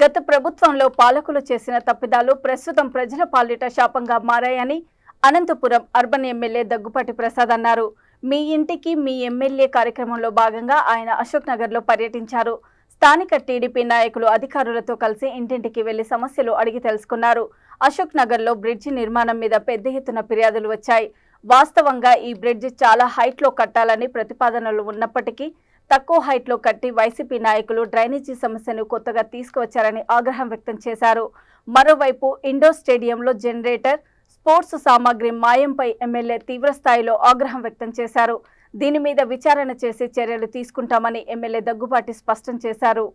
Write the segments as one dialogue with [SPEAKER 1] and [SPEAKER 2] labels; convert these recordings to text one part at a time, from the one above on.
[SPEAKER 1] గత ప్రభుత్వంలో పాలకులు చేసిన తప్పిదాలు ప్రస్తుతం ప్రజల పాలిట శాపంగా మారాయని అనంతపురం అర్బన్ ఎమ్మెల్యే దగ్గుపాటి ప్రసాద్ అన్నారు. మీ ఇంటికి మీ ఎమ్మెల్యే కార్యక్రమంలో భాగంగా ఆయన అశోక్ నగర్లో పర్యటించారు. స్థానిక టీడీపీ నాయకులు అధికారులతో కలిసి ఇంటింటికి వెళ్లి సమస్యలు అడిగి తెలుసుకున్నారు. అశోక్ నగర్లో బ్రిడ్జి నిర్మాణం మీద పెద్ద ఎత్తున ఫిర్యాదులు వచ్చాయి. వాస్తవంగా ఈ బ్రిడ్జి చాలా హైట్లో కట్టాలని ప్రతిపాదనలు ఉన్నప్పటికీ తక్కువ హైట్లో కట్టి వైసీపీ నాయకులు డ్రైనేజీ సమస్యను కొత్తగా తీసుకువచ్చారని ఆగ్రహం వ్యక్తం చేశారు. మరోవైపు ఇండోర్ స్టేడియంలో జనరేటర్, స్పోర్ట్స్ సామాగ్రి మాయంపై ఎమ్మెల్యే తీవ్రస్థాయిలో ఆగ్రహం వ్యక్తం చేశారు. దీని మీద విచారణ చేసి చర్యలు తీసుకుంటామని ఎమ్మెల్యే దగ్గుబాటి స్పష్టం చేశారు.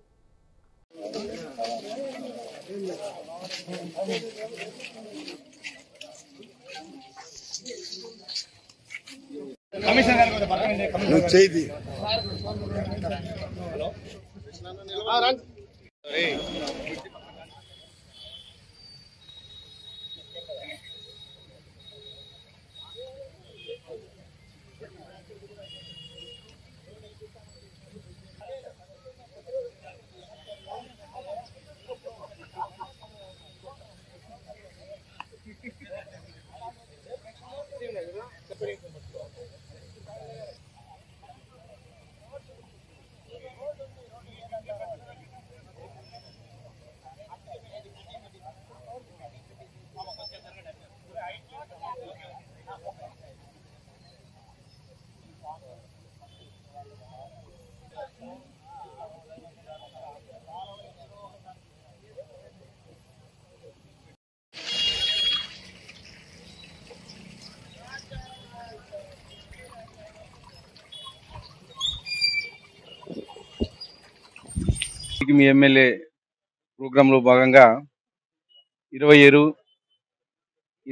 [SPEAKER 2] మీ ఎమ్మెల్యే ప్రోగ్రాంలో భాగంగా 27,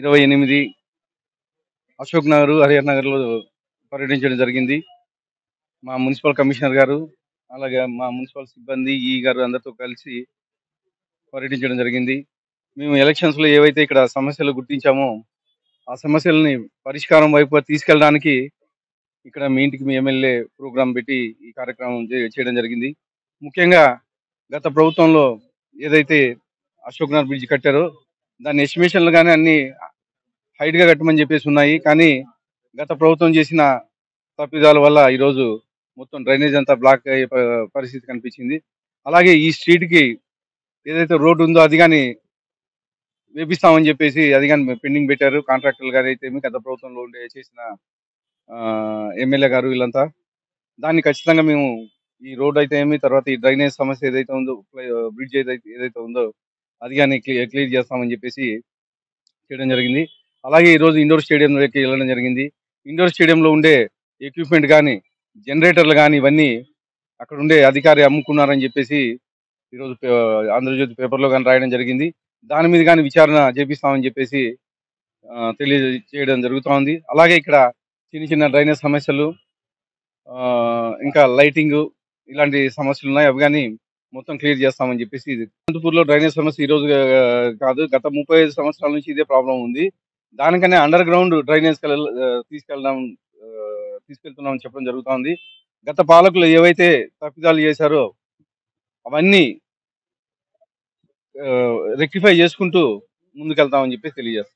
[SPEAKER 2] 28 అశోక్ నగర్, హరిహర్ నగర్లో పర్యటించడం జరిగింది. మా మున్సిపల్ కమిషనర్ గారు, అలాగే మా మున్సిపల్ సిబ్బంది, ఈ గారు అందరితో కలిసి పర్యటించడం జరిగింది. మేము ఎలక్షన్స్లో ఏవైతే ఇక్కడ సమస్యలు గుర్తించామో ఆ సమస్యలని పరిష్కారం వైపు తీసుకెళ్ళడానికి ఇక్కడ మీ ఇంటికి మీ ఎమ్మెల్యే ప్రోగ్రాం పెట్టి ఈ కార్యక్రమం చేయడం జరిగింది. ముఖ్యంగా గత ప్రభుత్వంలో ఏదైతే అశోక్ నగర్ బ్రిడ్జ్ కట్టారో దాని ఎస్టిమేషన్లు కానీ అన్ని హైట్గా కట్టమని చెప్పేసి ఉన్నాయి. కానీ గత ప్రభుత్వం చేసిన తప్పిదాల వల్ల ఈరోజు మొత్తం డ్రైనేజ్ అంతా బ్లాక్ అయ్యే పరిస్థితి కనిపించింది. అలాగే ఈ స్ట్రీట్కి ఏదైతే రోడ్డు ఉందో అది కానీ వేపిస్తామని చెప్పేసి అది కానీ పెండింగ్ పెట్టారు. కాంట్రాక్టర్లు గారు అయితే గత ప్రభుత్వంలో ఉండే చేసిన ఎమ్మెల్యే గారు వీళ్ళంతా దాన్ని ఖచ్చితంగా మేము ఈ రోడ్ అయితే ఏమి, తర్వాత ఈ డ్రైనేజ్ సమస్య ఏదైతే ఉందో, బ్రిడ్జ్ ఏదైతే ఉందో అది కానీ క్లియర్ చేస్తామని చెప్పేసి చేయడం జరిగింది. అలాగే ఈరోజు ఇండోర్ స్టేడియంలోకి వెళ్ళడం జరిగింది. ఇండోర్ స్టేడియంలో ఉండే ఎక్విప్మెంట్ కానీ, జనరేటర్లు కానీ ఇవన్నీ అక్కడ ఉండే అధికారి అమ్ముకున్నారని చెప్పేసి ఈరోజు ఆంధ్రజ్యోతి పేపర్లో కానీ రాయడం జరిగింది. దాని మీద కానీ విచారణ చేపిస్తామని చెప్పేసి తెలియజేయడం జరుగుతూ ఉంది. అలాగే ఇక్కడ చిన్న చిన్న డ్రైనేజ్ సమస్యలు, ఇంకా లైటింగ్ ఇలాంటి సమస్యలు ఉన్నాయి. అవి కానీ మొత్తం క్లియర్ చేస్తామని చెప్పేసి అనంతపూర్లో డ్రైనేజ్ సమస్య ఈ రోజు కాదు, గత 35 సంవత్సరాల నుంచి ఇదే ప్రాబ్లం ఉంది. దానికనే అండర్ గ్రౌండ్ డ్రైనేజ్ తీసుకెళ్తున్నామని చెప్పడం జరుగుతుంది. గత పాలకులు ఏవైతే తప్పిదాలు చేశారో అవన్నీ రెక్టిఫై చేసుకుంటూ ముందుకెళ్తామని చెప్పి తెలియజేస్తాం.